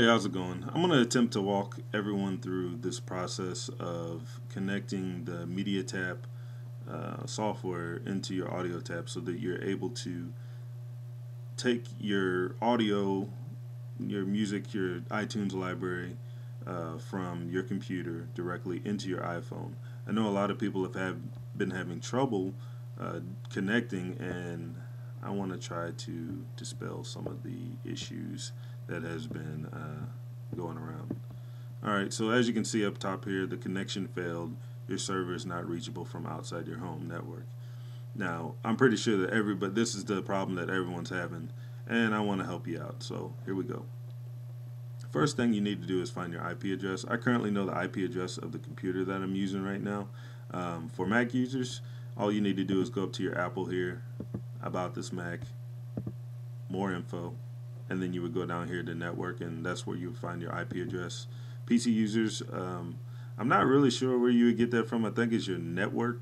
Hey, how's it going? I'm going to attempt to walk everyone through this process of connecting the Mediatap software into your Audiotap so that you're able to take your audio, your music, your iTunes library from your computer directly into your iPhone. I know a lot of people been having trouble connecting, and I want to try to dispel some of the issues that has been going around. Alright, so as you can see up top here, the connection failed. Your server is not reachable from outside your home network. Now, I'm pretty sure that but this is the problem that everyone's having, and I want to help you out. So here we go. First thing you need to do is find your IP address. I currently know the IP address of the computer that I'm using right now. For Mac users, all you need to do is go up to your Apple here, about this Mac, more info, and then you would go down here to network, and that's where you would find your IP address. PC users, I'm not really sure where you would get that from. I think it's your network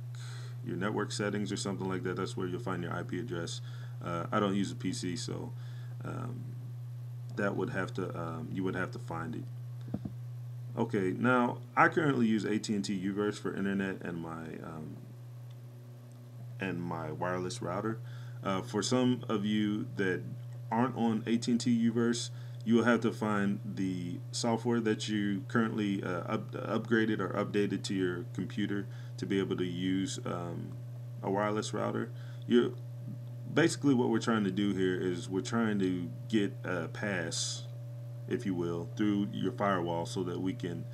settings or something like that. That's where you'll find your IP address. I don't use a PC, so that would have to you would have to find it. Okay, now I currently use AT&T Uverse for internet and my wireless router. For some of you that aren't on AT&T Uverse, you will have to find the software that you currently upgraded or updated to your computer to be able to use a wireless router. Basically what we're trying to do here is we're trying to get a pass, if you will, through your firewall so that we can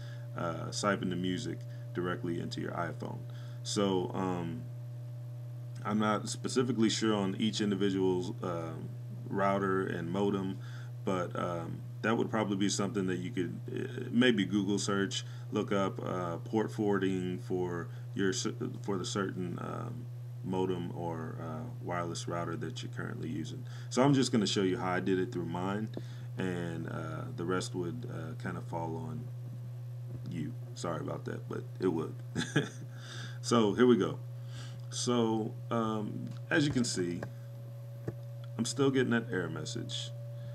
siphon the music directly into your iPhone. So I'm not specifically sure on each individual's router and modem, but that would probably be something that you could maybe Google search, look up port forwarding for the certain modem or wireless router that you're currently using. So I'm just going to show you how I did it through mine, and the rest would kind of fall on you. Sorry about that, but it would. So here we go. So as you can see, I'm still getting that error message,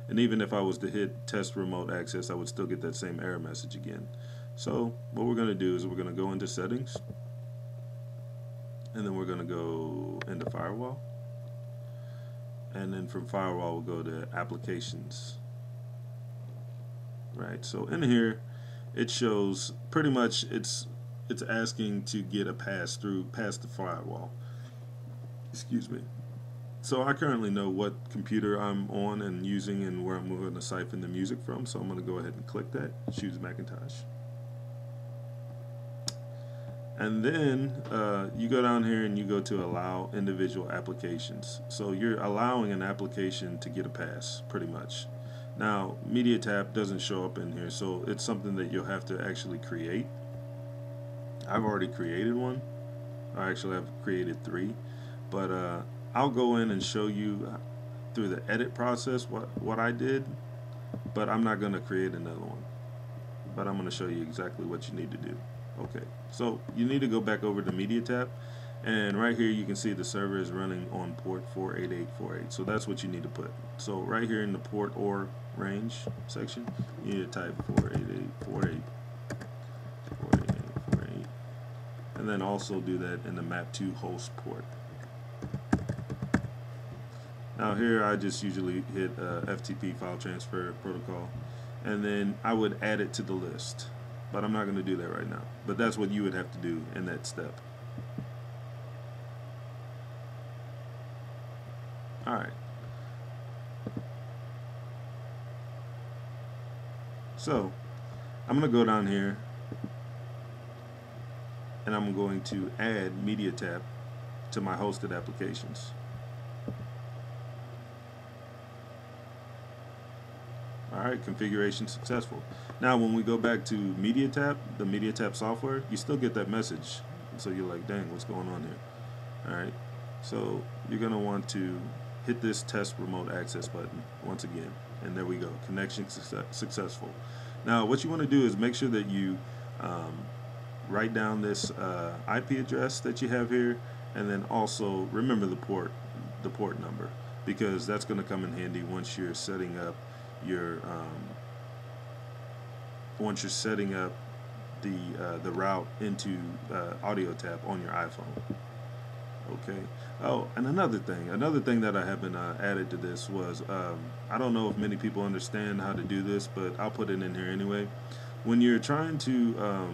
and even if I was to hit test remote access, I would still get that same error message again. So what we're going to do is we're going to go into settings, and then we're going to go into firewall, and then from firewall we'll go to applications. Right, so in here it shows pretty much it's asking to get a pass past the firewall. Excuse me. So I currently know what computer I'm on and using and where I'm going to siphon the music from, so I'm going to go ahead and click that, choose Macintosh. And then you go down here and you go to allow individual applications. So you're allowing an application to get a pass, pretty much. Now, Mediatap doesn't show up in here, so it's something that you'll have to actually create. I've already created one. I actually have created 3, but I'll go in and show you through the edit process what I did, but I'm not going to create another one. But I'm going to show you exactly what you need to do. Okay, so you need to go back over to Mediatap, and right here you can see the server is running on port 48848. So that's what you need to put. So right here in the port or range section, you need to type 48848. And then also do that in the map2 host port. Now here I just usually hit FTP file transfer protocol, and then I would add it to the list, but I'm not going to do that right now. But that's what you would have to do in that step. Alright, so I'm going to go down here and I'm going to add Mediatap to my hosted applications. Alright, configuration successful. Now when we go back to Mediatap, the Mediatap software, you still get that message. So you're like, dang, what's going on here? Alright, so you're going to want to hit this test remote access button once again, and there we go, connection successful. Now what you want to do is make sure that you write down this IP address that you have here, and then also remember the port number, because that's going to come in handy once you're setting up your once you're setting up the route into Audiotap on your iPhone. Okay. Oh, and another thing that I have been added to this was, I don't know if many people understand how to do this, but I'll put it in here anyway. When you're trying to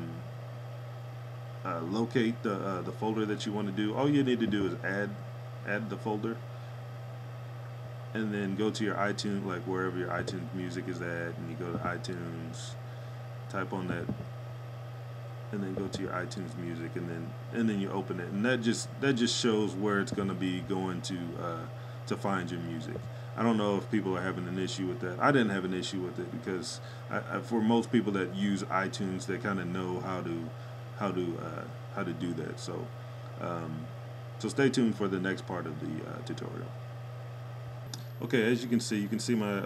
locate the folder that you want to do, all you need to do is add the folder, and then go to your iTunes, like wherever your iTunes music is at, and you go to iTunes, type on that, and then go to your iTunes music, and then you open it, and that just shows where it's going to be going to find your music. I don't know if people are having an issue with that. I didn't have an issue with it because for most people that use iTunes, they kind of know how to do that. So stay tuned for the next part of the tutorial. Okay, as you can see my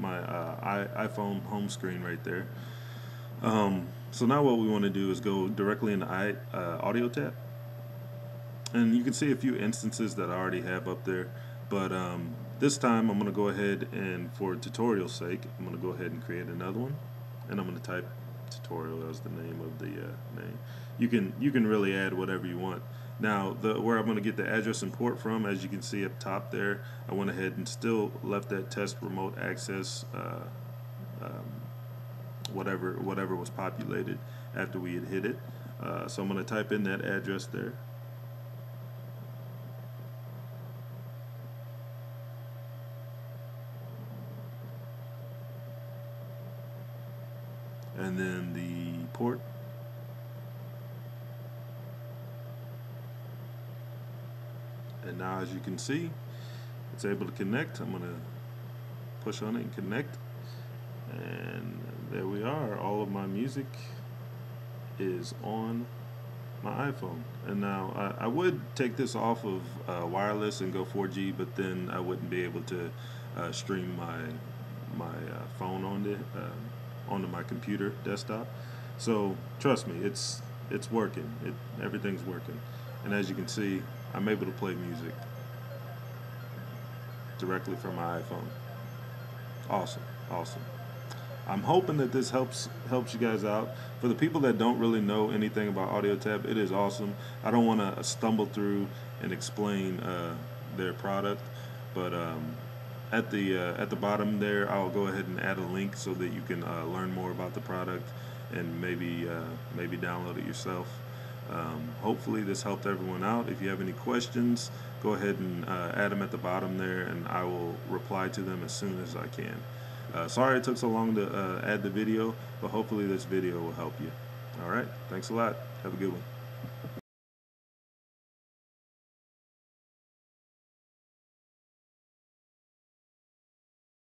iPhone home screen right there. So now what we want to do is go directly into Audiotap, and you can see a few instances that I already have up there, but this time I'm going to go ahead and, for tutorial's sake, I'm going to go ahead and create another one, and I'm going to type tutorial as the name of the name. You can really add whatever you want. Now where I'm going to get the address and port from, as you can see up top there, I went ahead and still left that test remote access whatever was populated after we had hit it. So I'm going to type in that address there. And then the port. And now, as you can see, it's able to connect. I'm going to push on it and connect. And there we are. All of my music is on my iPhone. And now I would take this off of wireless and go 4G, but then I wouldn't be able to stream my phone onto my computer desktop. So trust me, it's working. Everything's working. And as you can see, I'm able to play music directly from my iPhone. Awesome. I'm hoping that this helps you guys out. For the people that don't really know anything about Audiotap, it is awesome. I don't want to stumble through and explain their product, but at the bottom there, I'll go ahead and add a link so that you can learn more about the product and maybe download it yourself. Hopefully this helped everyone out. If you have any questions, go ahead and add them at the bottom there, and I will reply to them as soon as I can. Sorry it took so long to add the video, but hopefully this video will help you. Alright, thanks a lot. Have a good one.